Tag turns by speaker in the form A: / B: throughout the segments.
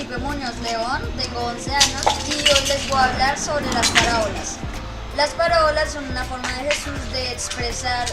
A: Felipe Muñoz León, tengo 11 años y hoy les voy a hablar sobre las parábolas. Las parábolas son una forma de Jesús de expresar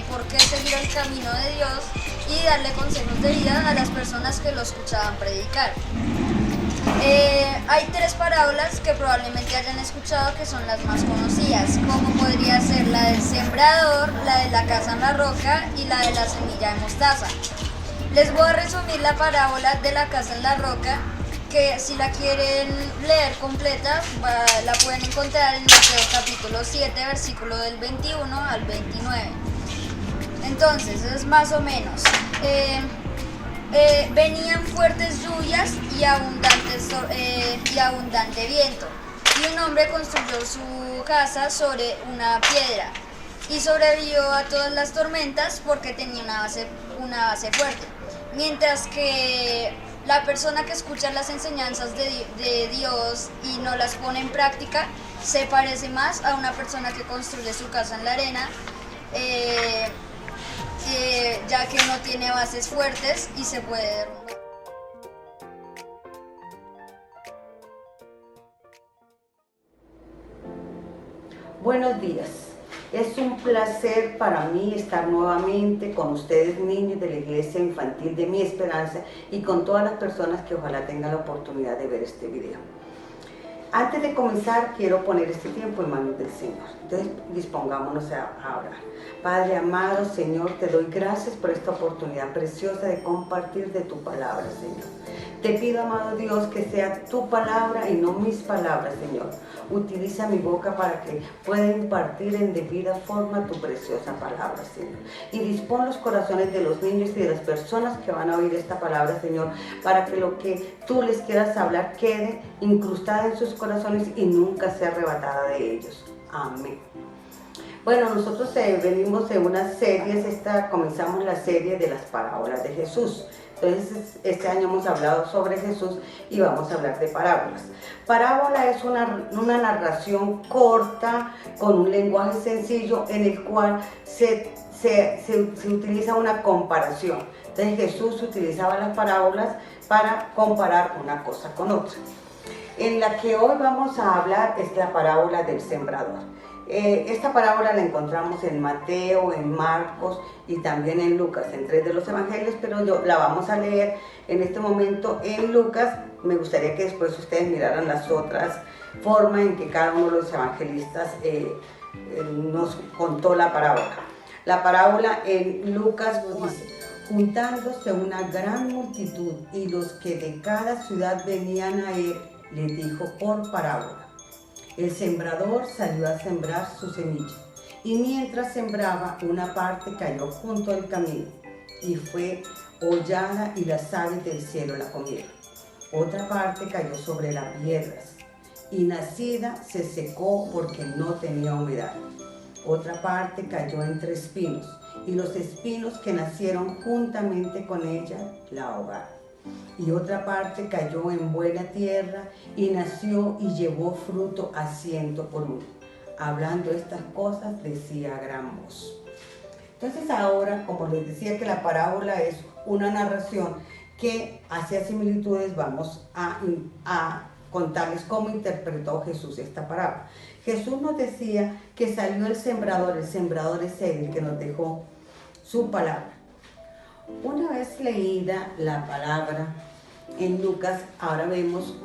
A: por qué seguir el camino de Dios y darle consejos de vida a las personas que lo escuchaban predicar. Hay tres parábolas que probablemente hayan escuchado que son las más conocidas, como podría ser la del sembrador, la de la casa en la roca y la de la semilla de mostaza. Les voy a resumir la parábola de la casa en la roca, que si la quieren leer completa la pueden encontrar en Mateo capítulo 7, versículo del 21 al 29. Entonces, es más o menos. Venían fuertes lluvias y abundante viento, y un hombre construyó su casa sobre una piedra y sobrevivió a todas las tormentas porque tenía una base fuerte. Mientras que la persona que escucha las enseñanzas de Dios y no las pone en práctica se parece más a una persona que construye su casa en la arena, ya que no tiene bases fuertes y se puede derrumbar.
B: Buenos días. Es un placer para mí estar nuevamente con ustedes, niños de la Iglesia Infantil de Mi Esperanza, y con todas las personas que ojalá tengan la oportunidad de ver este video. Antes de comenzar, quiero poner este tiempo en manos del Señor. Entonces, dispongámonos a orar. Padre amado, Señor, te doy gracias por esta oportunidad preciosa de compartir de tu palabra, Señor. Te pido, amado Dios, que sea tu palabra y no mis palabras, Señor. Utiliza mi boca para que pueda impartir en debida forma tu preciosa palabra, Señor. Y dispón los corazones de los niños y de las personas que van a oír esta palabra, Señor, para que lo que tú les quieras hablar quede incrustada en sus corazones y nunca sea arrebatada de ellos. Amén. Bueno, nosotros venimos de unas series, comenzamos la serie de las parábolas de Jesús. Entonces, este año hemos hablado sobre Jesús y vamos a hablar de parábolas. Parábola es una narración corta, con un lenguaje sencillo, en el cual se utiliza una comparación. Entonces, Jesús utilizaba las parábolas para comparar una cosa con otra. En la que hoy vamos a hablar es la parábola del sembrador. Esta parábola la encontramos en Mateo, en Marcos y también en Lucas, en 3 de los evangelios, pero la vamos a leer en este momento en Lucas. Me gustaría que después ustedes miraran las otras formas en que cada uno de los evangelistas nos contó la parábola. La parábola en Lucas dice: juntándose una gran multitud y los que de cada ciudad venían a él, les dijo por parábola: el sembrador salió a sembrar su semilla, y mientras sembraba, una parte cayó junto al camino, y fue hollada y las aves del cielo la comieron. Otra parte cayó sobre las piedras, y nacida se secó porque no tenía humedad. Otra parte cayó entre espinos, y los espinos que nacieron juntamente con ella la ahogaron. Y otra parte cayó en buena tierra y nació y llevó fruto a 100 por uno. Hablando estas cosas, decía a gran voz. Entonces ahora, como les decía que la parábola es una narración que hace similitudes, vamos a contarles cómo interpretó Jesús esta parábola. Jesús nos decía que salió el sembrador es él el que nos dejó su palabra. Una vez leída la palabra en Lucas, ahora vemos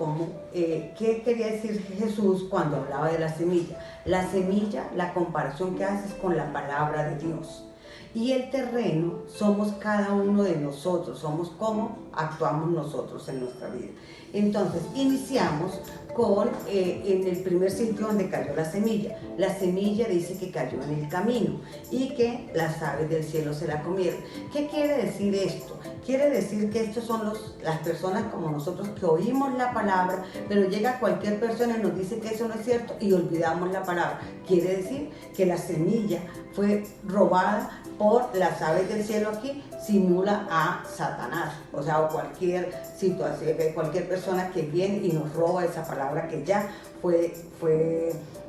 B: qué quería decir Jesús cuando hablaba de la semilla. La semilla, la comparación que hace es con la palabra de Dios. Y el terreno somos cada uno de nosotros, somos cómo actuamos nosotros en nuestra vida. Entonces, iniciamos en el primer sitio donde cayó la semilla. La semilla dice que cayó en el camino y que las aves del cielo se la comieron. ¿Qué quiere decir esto? Quiere decir que estos son las personas como nosotros que oímos la palabra, pero llega cualquier persona y nos dice que eso no es cierto y olvidamos la palabra. Quiere decir que la semilla fue robada por las aves del cielo. Aquí simula a Satanás, o sea, o cualquier situación, cualquier persona que viene y nos roba esa palabra que ya fue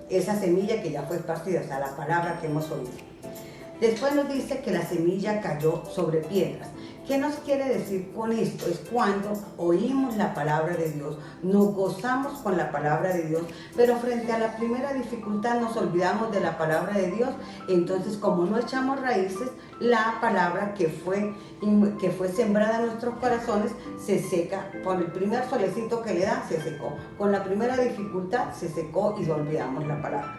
B: esa semilla que ya fue esparcida, o sea, la palabra que hemos oído. Después nos dice que la semilla cayó sobre piedras. ¿Qué nos quiere decir con esto? Es cuando oímos la palabra de Dios, nos gozamos con la palabra de Dios, pero frente a la primera dificultad nos olvidamos de la palabra de Dios. Entonces, como no echamos raíces, la palabra que fue sembrada en nuestros corazones se seca. Con el primer solecito que le da, se secó. Con la primera dificultad, se secó y olvidamos la palabra.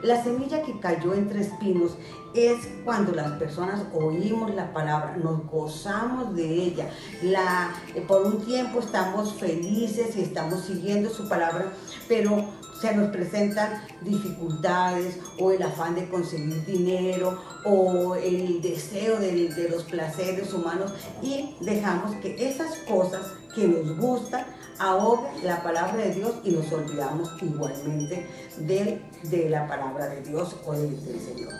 B: La semilla que cayó entre espinos es cuando las personas oímos la palabra, nos gozamos de ella, por un tiempo estamos felices y estamos siguiendo su palabra, pero se nos presentan dificultades o el afán de conseguir dinero o el deseo de los placeres humanos, y dejamos que esas cosas que nos gustan ahoguen la palabra de Dios y nos olvidamos igualmente de la palabra de Dios o del Señor.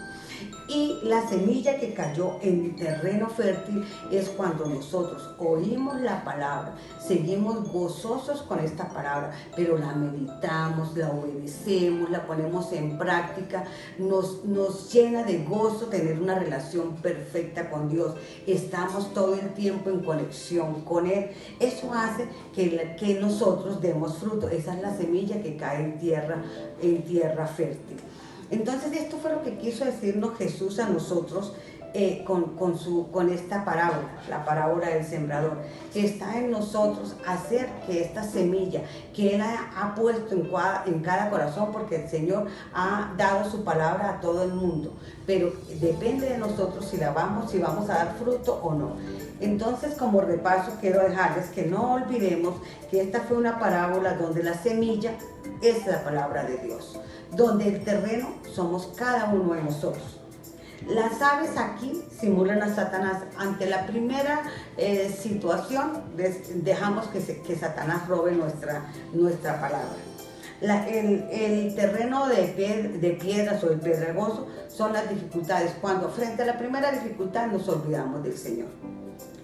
B: Y la semilla que cayó en terreno fértil es cuando nosotros oímos la palabra, seguimos gozosos con esta palabra, pero la meditamos, la obedecemos, la ponemos en práctica, nos llena de gozo tener una relación perfecta con Dios. Estamos todo el tiempo en conexión con Él. Eso hace que nosotros demos fruto. Esa es la semilla que cae en tierra fértil. Entonces esto fue lo que quiso decirnos Jesús a nosotros con esta parábola, la parábola del sembrador, que está en nosotros hacer que esta semilla que Él ha puesto en cada corazón, porque el Señor ha dado su palabra a todo el mundo, pero depende de nosotros si vamos a dar fruto o no. Entonces, como repaso, quiero dejarles que no olvidemos que esta fue una parábola donde la semilla es la palabra de Dios, donde el terreno somos cada uno de nosotros. Las aves aquí simulan a Satanás. Ante la primera situación, dejamos que Satanás robe nuestra palabra. El terreno de piedras o el pedregoso son las dificultades, cuando frente a la primera dificultad nos olvidamos del Señor.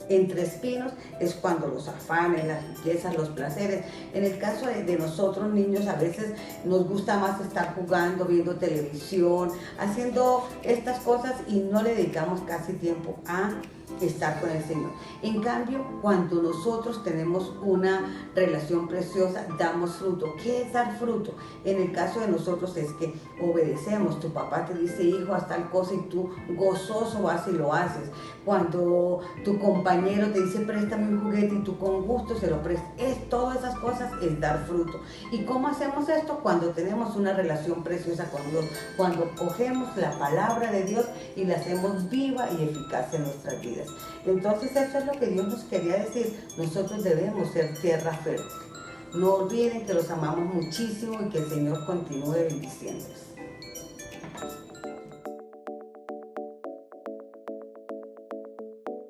B: Entre espinos es cuando los afanes, las riquezas, los placeres. En el caso de nosotros niños, a veces nos gusta más estar jugando, viendo televisión, haciendo estas cosas, y no le dedicamos casi tiempo a estar con el Señor. En cambio, cuando nosotros tenemos una relación preciosa, damos fruto. ¿Qué es dar fruto? En el caso de nosotros es que obedecemos. Tu papá te dice, hijo, haz tal cosa, y tú gozoso vas y lo haces. Cuando tu compañero te dice, préstame un juguete, y tú con gusto se lo prestas. Todas esas cosas es dar fruto. ¿Y cómo hacemos esto? Cuando tenemos una relación preciosa con Dios, cuando cogemos la palabra de Dios y la hacemos viva y eficaz en nuestras vidas. Entonces eso es lo que Dios nos quería decir. Nosotros debemos ser tierra fértil. No olviden que los amamos muchísimo y que el Señor continúe bendiciéndolos.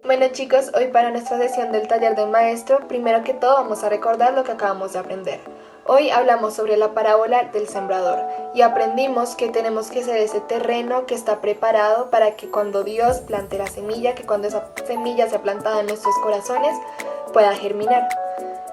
C: Bueno chicos, hoy para nuestra sesión del taller del maestro, primero que todo vamos a recordar lo que acabamos de aprender. Hoy hablamos sobre la parábola del sembrador y aprendimos que tenemos que ser ese terreno que está preparado para que cuando Dios plante la semilla, que cuando esa semilla sea plantada en nuestros corazones, pueda germinar.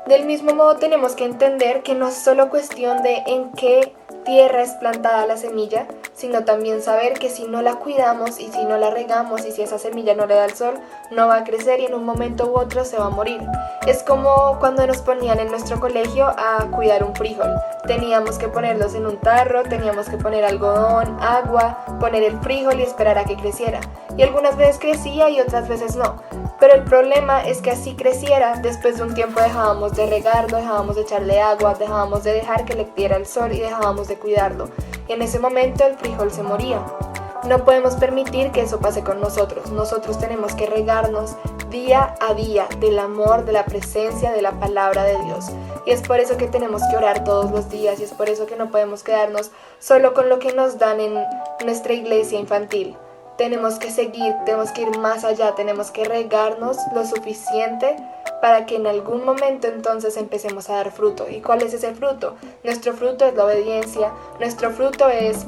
C: Del mismo modo tenemos que entender que no es solo cuestión de en qué tierra es plantada la semilla, sino también saber que si no la cuidamos y si no la regamos y si esa semilla no le da el sol, no va a crecer y en un momento u otro se va a morir. Es como cuando nos ponían en nuestro colegio a cuidar un frijol. Teníamos que ponerlos en un tarro, teníamos que poner algodón, agua, poner el frijol y esperar a que creciera. Y algunas veces crecía y otras veces no. Pero el problema es que así creciera, después de un tiempo dejábamos de regarlo, dejábamos de echarle agua, dejábamos de dejar que le diera el sol y dejábamos de cuidarlo. Y en ese momento el frijol se moría. No podemos permitir que eso pase con nosotros. Nosotros tenemos que regarnos día a día del amor, de la presencia, de la palabra de Dios. Y es por eso que tenemos que orar todos los días y es por eso que no podemos quedarnos solo con lo que nos dan en nuestra iglesia infantil. Tenemos que seguir, tenemos que ir más allá, tenemos que regarnos lo suficiente para que en algún momento entonces empecemos a dar fruto. ¿Y cuál es ese fruto? Nuestro fruto es la obediencia, nuestro fruto es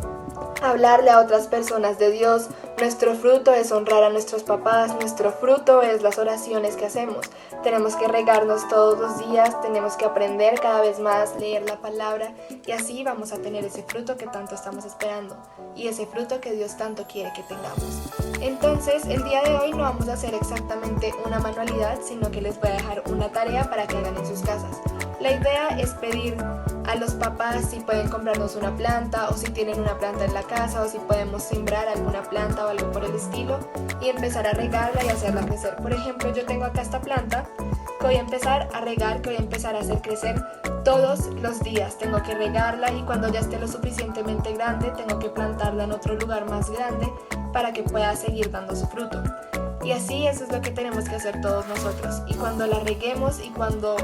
C: hablarle a otras personas de Dios, Nuestro fruto es honrar a nuestros papás, nuestro fruto es las oraciones que hacemos. Tenemos que regarnos todos los días, tenemos que aprender cada vez más, leer la palabra y así vamos a tener ese fruto que tanto estamos esperando y ese fruto que Dios tanto quiere que tengamos. Entonces, el día de hoy no vamos a hacer exactamente una manualidad, sino que les voy a dejar una tarea para que hagan en sus casas. La idea es pedir a los papás si pueden comprarnos una planta o si tienen una planta en la casa o si podemos sembrar alguna planta o algo por el estilo y empezar a regarla y hacerla crecer. Por ejemplo, yo tengo acá esta planta que voy a empezar a regar, que voy a empezar a hacer crecer todos los días. Tengo que regarla y cuando ya esté lo suficientemente grande tengo que plantarla en otro lugar más grande para que pueda seguir dando su fruto. Y así eso es lo que tenemos que hacer todos nosotros. Y cuando la reguemos y cuando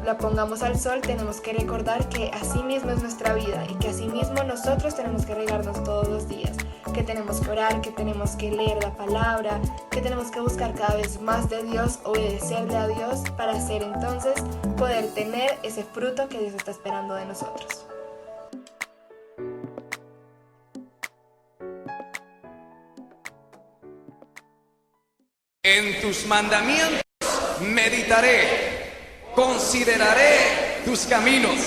C: la pongamos al sol, tenemos que recordar que así mismo es nuestra vida y que así mismo nosotros tenemos que regarnos todos los días, que tenemos que orar, que tenemos que leer la palabra, que tenemos que buscar cada vez más de Dios, obedecerle a Dios para hacer entonces poder tener ese fruto que Dios está esperando de nosotros.
D: En tus mandamientos meditaré, consideraré tus caminos,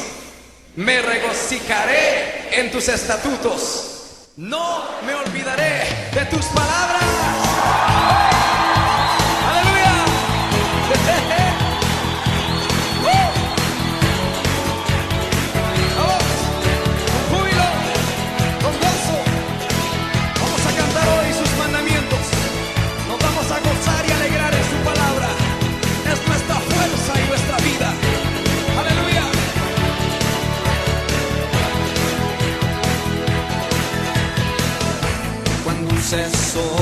D: me regocijaré en tus estatutos, no me olvidaré de tus palabras. ¡Aleluya! Vamos, con júbilo, con gozo, vamos a cantar hoy sus mandamientos. Nos vamos a gozar y alegrar en su palabra. Es nuestra fuerza y nuestra vida. Aleluya. Cuando un cesó